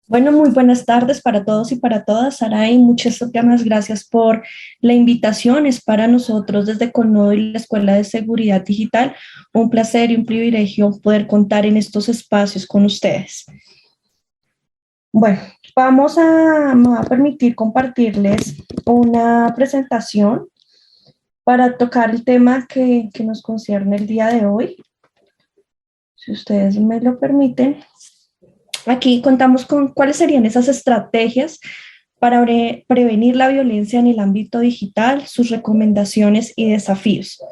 Bueno, muy buenas tardes para todos y para todas. Saray, muchísimas gracias por la invitación. Es para nosotros desde Connodo y la Escuela de Seguridad Digital un placer y un privilegio poder contar en estos espacios con ustedes. Bueno, me va a permitir compartirles una presentación para tocar el tema que nos concierne el día de hoy. Si ustedes me lo permiten. Aquí contamos con cuáles serían esas estrategias para prevenir la violencia en el ámbito digital, sus recomendaciones y desafíos.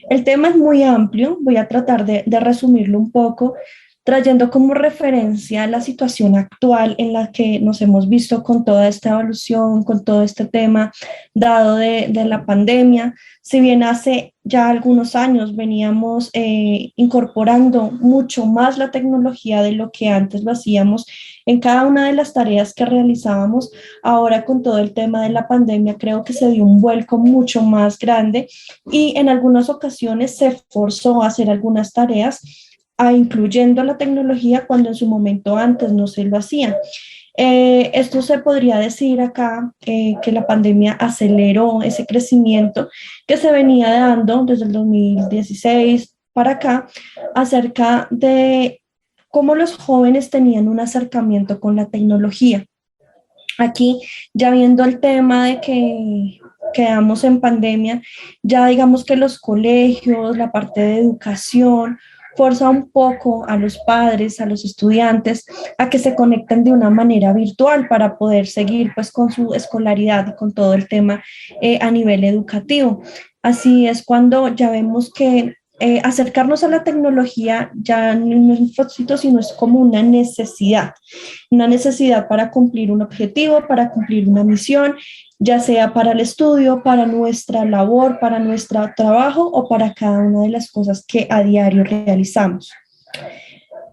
El tema es muy amplio, voy a tratar de resumirlo un poco, trayendo como referencia la situación actual en la que nos hemos visto con toda esta evolución, con todo este tema dado de la pandemia. Si bien hace ya algunos años veníamos incorporando mucho más la tecnología de lo que antes lo hacíamos en cada una de las tareas que realizábamos, ahora con todo el tema de la pandemia creo que se dio un vuelco mucho más grande y en algunas ocasiones se forzó a hacer algunas tareas incluyendo la tecnología cuando en su momento antes no se lo hacía. Esto se podría decir acá que la pandemia aceleró ese crecimiento que se venía dando desde el 2016 para acá acerca de cómo los jóvenes tenían un acercamiento con la tecnología. Aquí, ya viendo el tema de que quedamos en pandemia, ya digamos que los colegios, la parte de educación, forza un poco a los padres, a los estudiantes, a que se conecten de una manera virtual para poder seguir pues con su escolaridad y con todo el tema a nivel educativo. Así es cuando ya vemos que acercarnos a la tecnología ya no es un propósito, sino es como una necesidad para cumplir un objetivo, para cumplir una misión, ya sea para el estudio, para nuestra labor, para nuestro trabajo o para cada una de las cosas que a diario realizamos.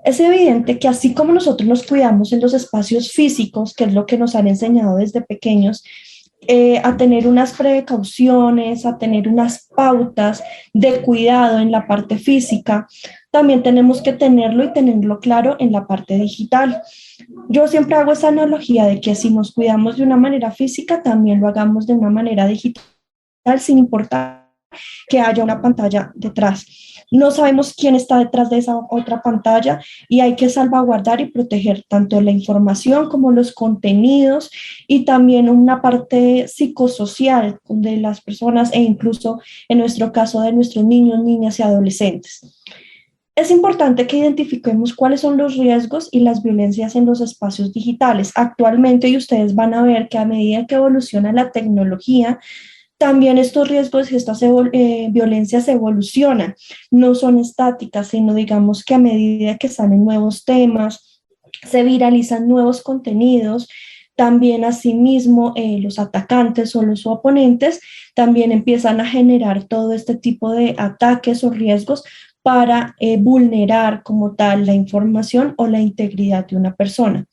Es evidente que así como nosotros nos cuidamos en los espacios físicos, que es lo que nos han enseñado desde pequeños, a tener unas precauciones, a tener unas pautas de cuidado en la parte física, también tenemos que tenerlo y tenerlo claro en la parte digital. Yo siempre hago esa analogía de que si nos cuidamos de una manera física, también lo hagamos de una manera digital, sin importar que haya una pantalla detrás. No sabemos quién está detrás de esa otra pantalla y hay que salvaguardar y proteger tanto la información como los contenidos y también una parte psicosocial de las personas e incluso en nuestro caso de nuestros niños, niñas y adolescentes. Es importante que identifiquemos cuáles son los riesgos y las violencias en los espacios digitales. Actualmente, y ustedes van a ver que a medida que evoluciona la tecnología, también estos riesgos y estas violencias evolucionan, no son estáticas, sino digamos que a medida que salen nuevos temas, se viralizan nuevos contenidos, también asimismo los atacantes o los oponentes también empiezan a generar todo este tipo de ataques o riesgos para vulnerar como tal la información o la integridad de una persona.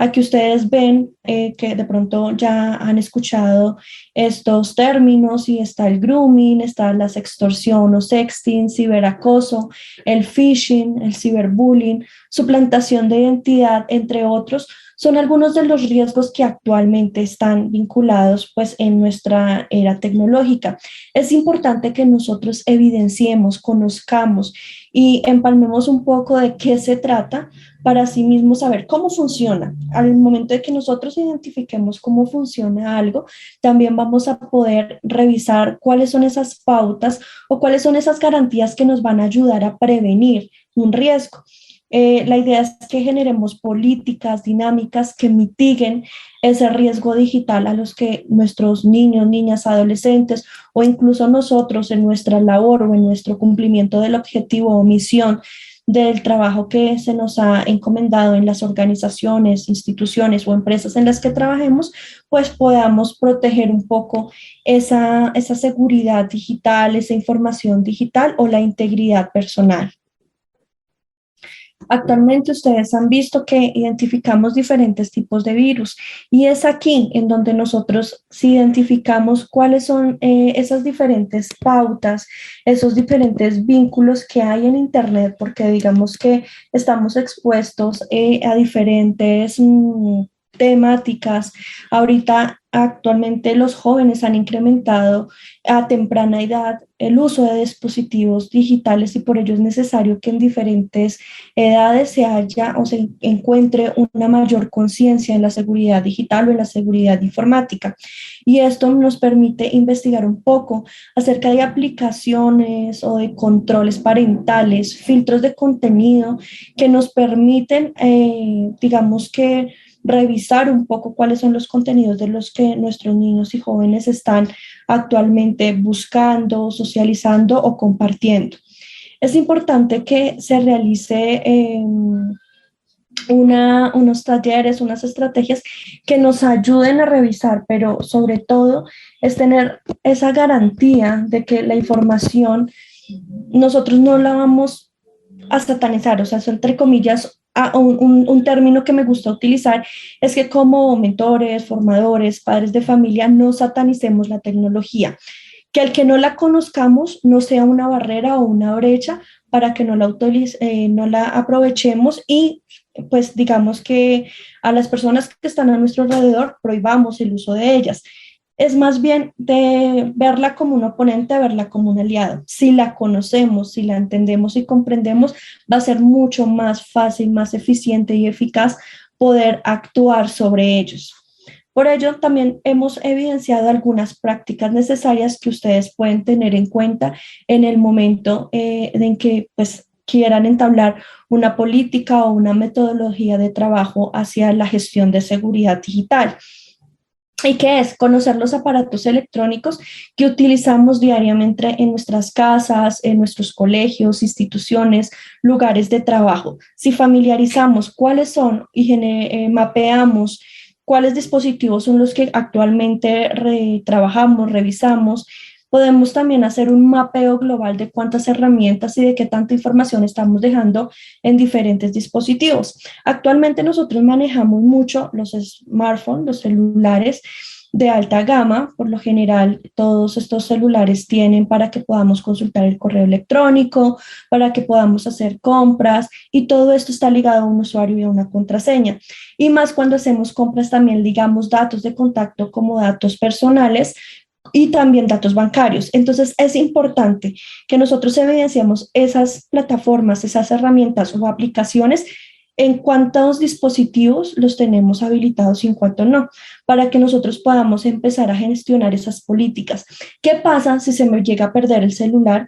Aquí ustedes ven que de pronto ya han escuchado estos términos y está el grooming, está la sextorsión o sexting, ciberacoso, el phishing, el ciberbullying, suplantación de identidad, entre otros, son algunos de los riesgos que actualmente están vinculados pues en nuestra era tecnológica. Es importante que nosotros evidenciemos, conozcamos y empalmemos un poco de qué se trata para sí mismo saber cómo funciona. Al momento de que nosotros identifiquemos cómo funciona algo, también vamos a poder revisar cuáles son esas pautas o cuáles son esas garantías que nos van a ayudar a prevenir un riesgo. La idea es que generemos políticas dinámicas que mitiguen ese riesgo digital a los que nuestros niños, niñas, adolescentes o incluso nosotros en nuestra labor o en nuestro cumplimiento del objetivo o misión del trabajo que se nos ha encomendado en las organizaciones, instituciones o empresas en las que trabajemos, pues podamos proteger un poco esa seguridad digital, esa información digital o la integridad personal. Actualmente ustedes han visto que identificamos diferentes tipos de virus y es aquí en donde nosotros si identificamos cuáles son esas diferentes pautas, esos diferentes vínculos que hay en Internet, porque digamos que estamos expuestos a diferentes temáticas. Ahorita, actualmente, los jóvenes han incrementado a temprana edad el uso de dispositivos digitales y por ello es necesario que en diferentes edades se haya o se encuentre una mayor conciencia en la seguridad digital o en la seguridad informática. Y esto nos permite investigar un poco acerca de aplicaciones o de controles parentales, filtros de contenido que nos permiten, digamos que, revisar un poco cuáles son los contenidos de los que nuestros niños y jóvenes están actualmente buscando, socializando o compartiendo. Es importante que se realice unos talleres, unas estrategias que nos ayuden a revisar, pero sobre todo es tener esa garantía de que la información nosotros no la vamos a satanizar, o sea, eso entre comillas, un término que me gusta utilizar es que como mentores, formadores, padres de familia, no satanicemos la tecnología, que el que no la conozcamos no sea una barrera o una brecha para que no la aprovechemos y pues digamos que a las personas que están a nuestro alrededor prohibamos el uso de ellas. Es más bien de verla como un oponente, verla como un aliado. Si la conocemos, si la entendemos y comprendemos, va a ser mucho más fácil, más eficiente y eficaz poder actuar sobre ellos. Por ello, también hemos evidenciado algunas prácticas necesarias que ustedes pueden tener en cuenta en el momento en que pues, quieran entablar una política o una metodología de trabajo hacia la gestión de seguridad digital. ¿Y qué es? Conocer los aparatos electrónicos que utilizamos diariamente en nuestras casas, en nuestros colegios, instituciones, lugares de trabajo. Si familiarizamos cuáles son y mapeamos cuáles dispositivos son los que actualmente trabajamos, revisamos, podemos también hacer un mapeo global de cuántas herramientas y de qué tanta información estamos dejando en diferentes dispositivos. Actualmente nosotros manejamos mucho los smartphones, los celulares de alta gama. Por lo general, todos estos celulares tienen para que podamos consultar el correo electrónico, para que podamos hacer compras y todo esto está ligado a un usuario y a una contraseña. Y más cuando hacemos compras también ligamos datos de contacto como datos personales y también datos bancarios. Entonces es importante que nosotros evidenciemos esas plataformas, esas herramientas o aplicaciones en cuántos dispositivos los tenemos habilitados y en cuánto no, para que nosotros podamos empezar a gestionar esas políticas. ¿Qué pasa si se me llega a perder el celular?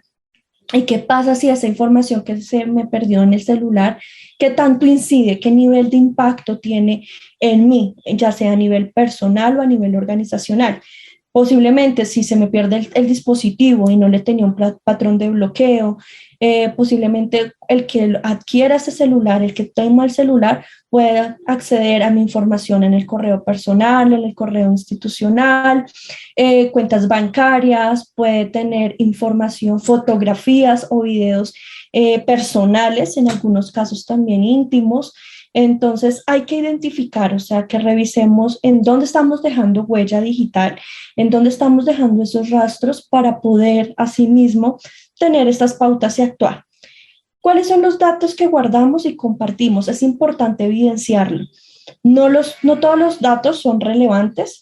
¿Y qué pasa si esa información que se me perdió en el celular, qué tanto incide, qué nivel de impacto tiene en mí, ya sea a nivel personal o a nivel organizacional? Posiblemente si se me pierde el dispositivo y no le tenía un patrón de bloqueo, posiblemente el que adquiera ese celular, el que toma el celular, pueda acceder a mi información en el correo personal, en el correo institucional, cuentas bancarias, puede tener información, fotografías o videos personales, en algunos casos también íntimos. Entonces hay que identificar, o sea, que revisemos en dónde estamos dejando huella digital, en dónde estamos dejando esos rastros para poder asimismo tener estas pautas y actuar. ¿Cuáles son los datos que guardamos y compartimos? Es importante evidenciarlo. No todos los datos son relevantes,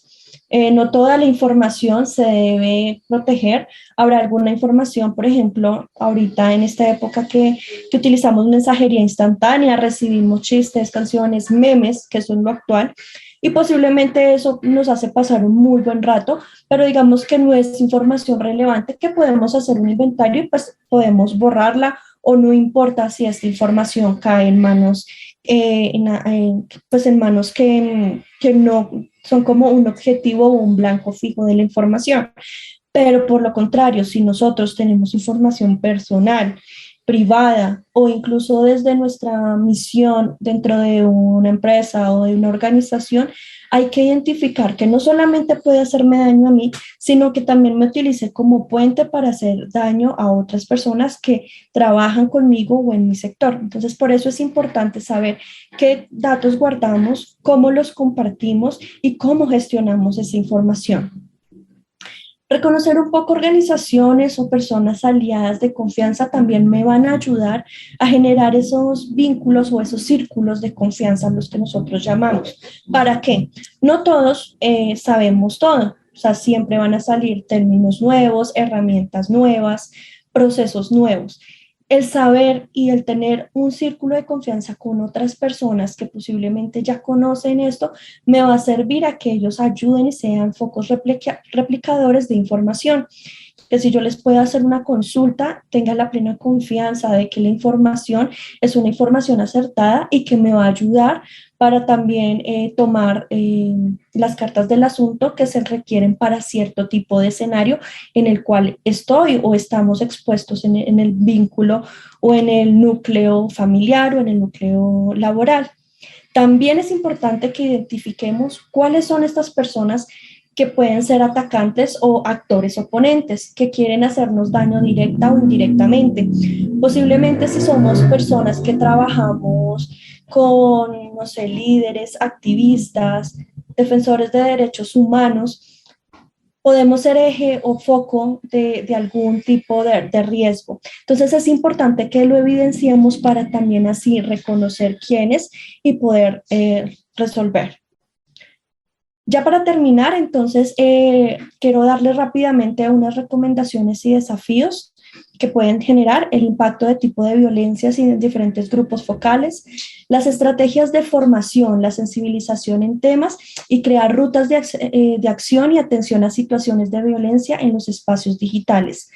no toda la información se debe proteger. Habrá alguna información, por ejemplo, ahorita en esta época que utilizamos mensajería instantánea, recibimos chistes, canciones, memes, que eso es lo actual, y posiblemente eso nos hace pasar un muy buen rato, pero digamos que no es información relevante, que podemos hacer un inventario y pues podemos borrarla o no importa si esta información cae en manos, pues en manos que no son como un objetivo o un blanco fijo de la información. Pero por lo contrario, si nosotros tenemos información personal, privada o incluso desde nuestra misión dentro de una empresa o de una organización, hay que identificar que no solamente puede hacerme daño a mí, sino que también me utilice como puente para hacer daño a otras personas que trabajan conmigo o en mi sector. Entonces, por eso es importante saber qué datos guardamos, cómo los compartimos y cómo gestionamos esa información. Reconocer un poco organizaciones o personas aliadas de confianza también me van a ayudar a generar esos vínculos o esos círculos de confianza, los que nosotros llamamos. ¿Para qué? No todos sabemos todo, o sea, siempre van a salir términos nuevos, herramientas nuevas, procesos nuevos. El saber y el tener un círculo de confianza con otras personas que posiblemente ya conocen esto, me va a servir a que ellos ayuden y sean focos replicadores de información. Que si yo les puedo hacer una consulta, tenga la plena confianza de que la información es una información acertada y que me va a ayudar para también tomar las cartas del asunto que se requieren para cierto tipo de escenario en el cual estoy o estamos expuestos en el vínculo o en el núcleo familiar o en el núcleo laboral. También es importante que identifiquemos cuáles son estas personas que pueden ser atacantes o actores oponentes que quieren hacernos daño directa o indirectamente. Posiblemente si somos personas que trabajamos con, no sé, líderes, activistas, defensores de derechos humanos, podemos ser eje o foco de algún tipo de riesgo. Entonces es importante que lo evidenciemos para también así reconocer quiénes y poder resolver. Ya para terminar, entonces, quiero darle rápidamente unas recomendaciones y desafíos que pueden generar el impacto de tipo de violencias en diferentes grupos focales, las estrategias de formación, la sensibilización en temas y crear rutas de acción y atención a situaciones de violencia en los espacios digitales.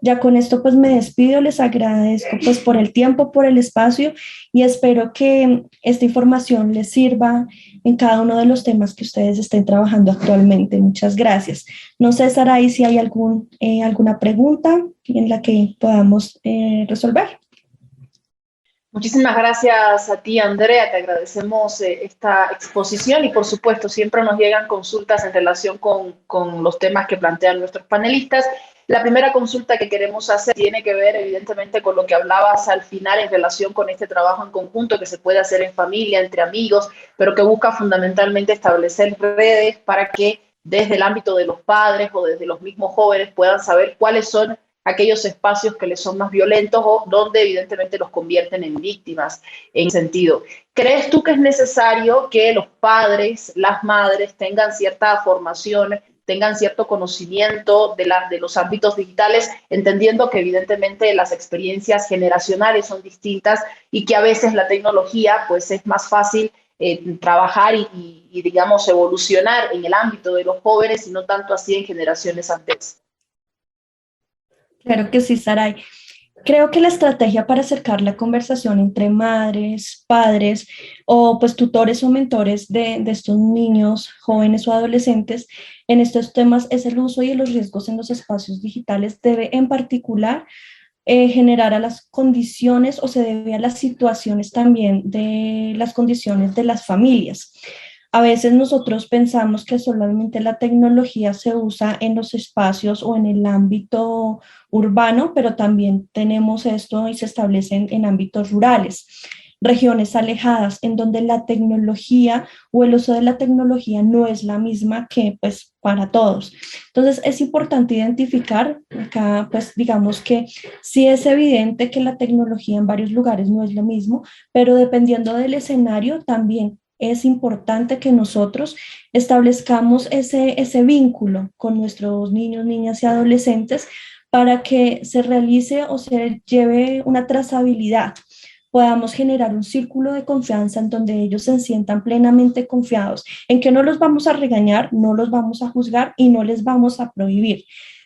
Ya con esto pues me despido, les agradezco pues por el tiempo, por el espacio y espero que esta información les sirva en cada uno de los temas que ustedes estén trabajando actualmente. Muchas gracias. No sé, Saray, si hay alguna pregunta en la que podamos resolver. Muchísimas gracias a ti, Andrea. Te agradecemos esta exposición y, por supuesto, siempre nos llegan consultas en relación con los temas que plantean nuestros panelistas. La primera consulta que queremos hacer tiene que ver, evidentemente, con lo que hablabas al final en relación con este trabajo en conjunto que se puede hacer en familia, entre amigos, pero que busca fundamentalmente establecer redes para que desde el ámbito de los padres o desde los mismos jóvenes puedan saber cuáles son aquellos espacios que les son más violentos o donde evidentemente los convierten en víctimas en sentido. ¿Crees tú que es necesario que los padres, las madres tengan cierta formación, tengan cierto conocimiento de los ámbitos digitales, entendiendo que evidentemente las experiencias generacionales son distintas y que a veces la tecnología pues es más fácil trabajar y digamos evolucionar en el ámbito de los jóvenes y no tanto así en generaciones anteriores? Claro que sí, Saray. Creo que la estrategia para acercar la conversación entre madres, padres o pues tutores o mentores de estos niños, jóvenes o adolescentes en estos temas es el uso y los riesgos en los espacios digitales. Debe en particular generar a las condiciones o se debe a las situaciones también de las condiciones de las familias. A veces nosotros pensamos que solamente la tecnología se usa en los espacios o en el ámbito urbano, pero también tenemos esto y se establecen en ámbitos rurales, regiones alejadas, en donde la tecnología o el uso de la tecnología no es la misma que pues para todos. Entonces es importante identificar acá, pues digamos que sí es evidente que la tecnología en varios lugares no es lo mismo, pero dependiendo del escenario también es importante que nosotros establezcamos ese vínculo con nuestros niños, niñas y adolescentes para que se realice o se lleve una trazabilidad, podamos generar un círculo de confianza en donde ellos se sientan plenamente confiados, en que no los vamos a regañar, no los vamos a juzgar y no les vamos a prohibir,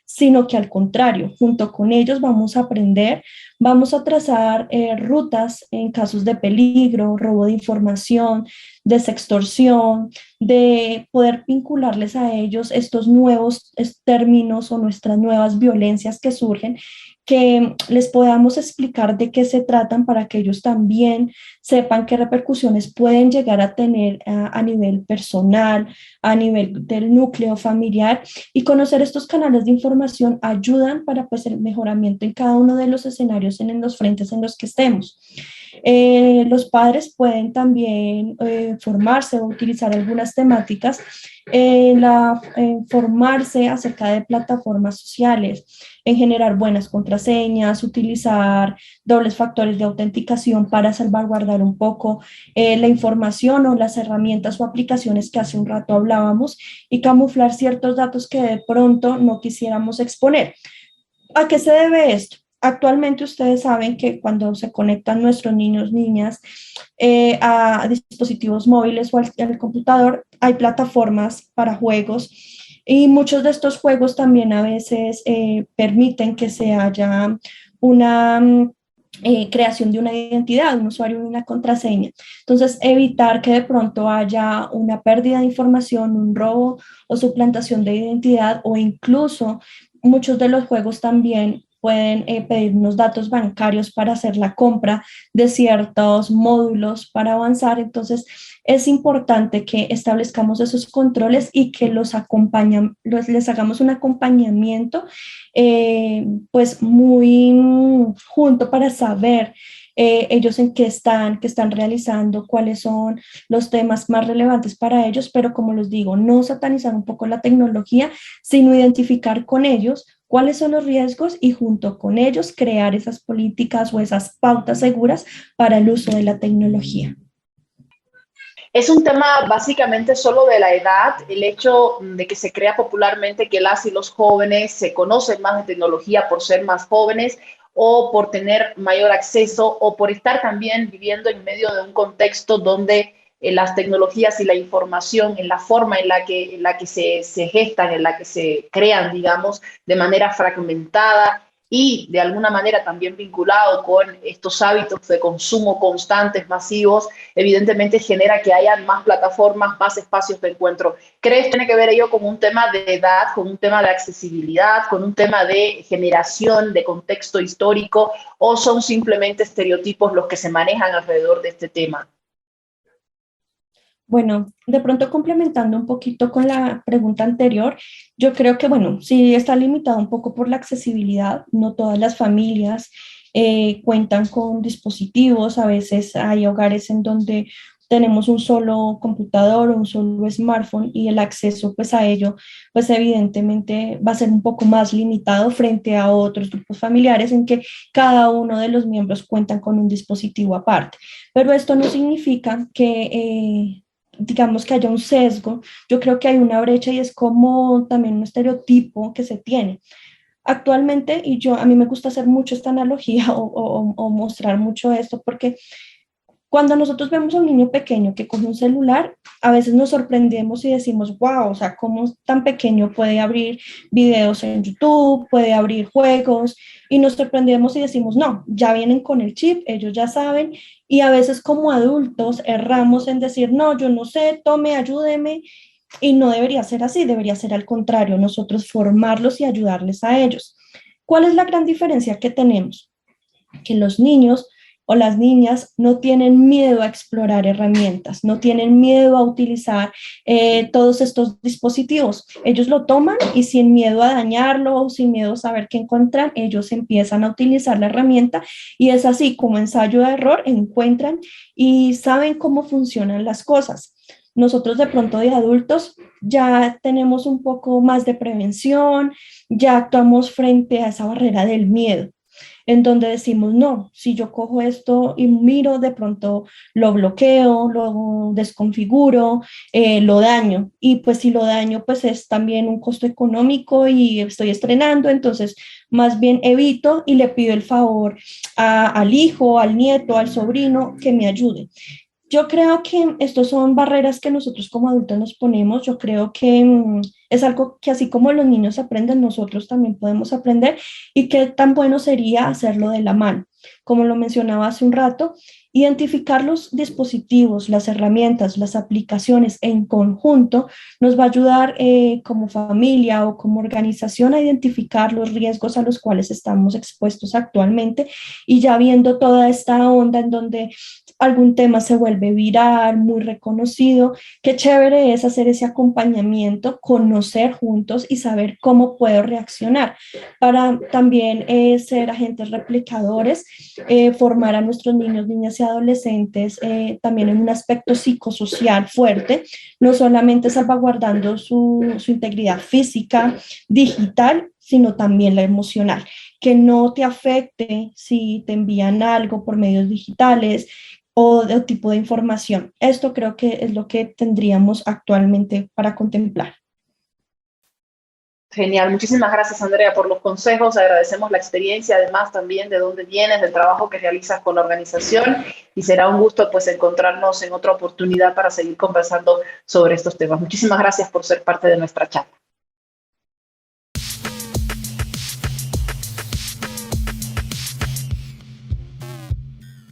sino que al contrario, junto con ellos vamos a aprender, vamos a trazar rutas en casos de peligro, robo de información, de sextorsión, de poder vincularles a ellos estos nuevos términos o nuestras nuevas violencias que surgen, que les podamos explicar de qué se tratan para que ellos también sepan qué repercusiones pueden llegar a tener a nivel personal, a nivel del núcleo familiar, y conocer estos canales de información ayudan para pues el mejoramiento en cada uno de los escenarios en los frentes en los que estemos. Los padres pueden también formarse o utilizar algunas temáticas, formarse acerca de plataformas sociales, en generar buenas contraseñas, utilizar dobles factores de autenticación para salvaguardar un poco la información o las herramientas o aplicaciones que hace un rato hablábamos, y camuflar ciertos datos que de pronto no quisiéramos exponer. ¿A qué se debe esto? Actualmente ustedes saben que cuando se conectan nuestros niños, niñas a dispositivos móviles o al computador, hay plataformas para juegos, y muchos de estos juegos también a veces permiten que se haya una creación de una identidad, un usuario y una contraseña. Entonces, evitar que de pronto haya una pérdida de información, un robo o suplantación de identidad, o incluso muchos de los juegos también pueden pedirnos datos bancarios para hacer la compra de ciertos módulos para avanzar. Entonces, es importante que establezcamos esos controles y que les hagamos un acompañamiento pues muy junto para saber ellos en qué están realizando, cuáles son los temas más relevantes para ellos, pero como les digo, no satanizar un poco la tecnología, sino identificar con ellos cuáles son los riesgos y junto con ellos crear esas políticas o esas pautas seguras para el uso de la tecnología. Es un tema básicamente solo de la edad, el hecho de que se crea popularmente que las y los jóvenes se conocen más de tecnología por ser más jóvenes o por tener mayor acceso o por estar también viviendo en medio de un contexto donde las tecnologías y la información, en la forma en la que se gestan, en la que se crean, digamos, de manera fragmentada y de alguna manera también vinculado con estos hábitos de consumo constantes, masivos, evidentemente genera que haya más plataformas, más espacios de encuentro. ¿Crees que tiene que ver ello con un tema de edad, con un tema de accesibilidad, con un tema de generación, de contexto histórico, o son simplemente estereotipos los que se manejan alrededor de este tema? Bueno, de pronto complementando un poquito con la pregunta anterior, yo creo que, bueno, sí está limitado un poco por la accesibilidad. No todas las familias cuentan con dispositivos. A veces hay hogares en donde tenemos un solo computador o un solo smartphone, y el acceso pues a ello pues evidentemente va a ser un poco más limitado frente a otros grupos familiares en que cada uno de los miembros cuentan con un dispositivo aparte. Pero esto no significa que digamos que haya un sesgo. Yo creo que hay una brecha y es como también un estereotipo que se tiene. Actualmente, y a mí me gusta hacer mucho esta analogía o mostrar mucho esto, porque cuando nosotros vemos a un niño pequeño que coge un celular, a veces nos sorprendemos y decimos, wow, o sea, ¿cómo tan pequeño puede abrir videos en YouTube, puede abrir juegos? Y nos sorprendemos y decimos, no, ya vienen con el chip, ellos ya saben. Y a veces como adultos erramos en decir, no, yo no sé, tome, ayúdeme. Y no debería ser así, debería ser al contrario, nosotros formarlos y ayudarles a ellos. ¿Cuál es la gran diferencia que tenemos? Que los niños o las niñas no tienen miedo a explorar herramientas, no tienen miedo a utilizar todos estos dispositivos. Ellos lo toman y sin miedo a dañarlo o sin miedo a saber qué encuentran, ellos empiezan a utilizar la herramienta, y es así como ensayo de error encuentran y saben cómo funcionan las cosas. Nosotros de pronto de adultos ya tenemos un poco más de prevención, ya actuamos frente a esa barrera del miedo, en donde decimos, no, si yo cojo esto y miro, de pronto lo bloqueo, lo desconfiguro, lo daño. Y pues si lo daño, pues es también un costo económico y estoy estrenando, entonces más bien evito y le pido el favor al hijo, al nieto, al sobrino que me ayude. Yo creo que estos son barreras que nosotros como adultos nos ponemos. Yo creo que es algo que así como los niños aprenden, nosotros también podemos aprender, y qué tan bueno sería hacerlo de la mano. como lo mencionaba hace un rato, identificar los dispositivos, las herramientas, las aplicaciones en conjunto nos va a ayudar como familia o como organización a identificar los riesgos a los cuales estamos expuestos actualmente y ya viendo toda esta onda en donde algún tema se vuelve viral, muy reconocido, qué chévere es hacer ese acompañamiento, conocer juntos y saber cómo puedo reaccionar para también ser agentes replicadores, formar a nuestros niños, niñas y adolescentes también en un aspecto psicosocial fuerte, no solamente salvaguardando su integridad física, digital, sino también la emocional, que no te afecte si te envían algo por medios digitales o de tipo de información. Esto creo que es lo que tendríamos actualmente para contemplar. Genial, muchísimas gracias Andrea por los consejos, agradecemos la experiencia, además también de dónde vienes, del trabajo que realizas con la organización y será un gusto pues encontrarnos en otra oportunidad para seguir conversando sobre estos temas. Muchísimas gracias por ser parte de nuestra charla.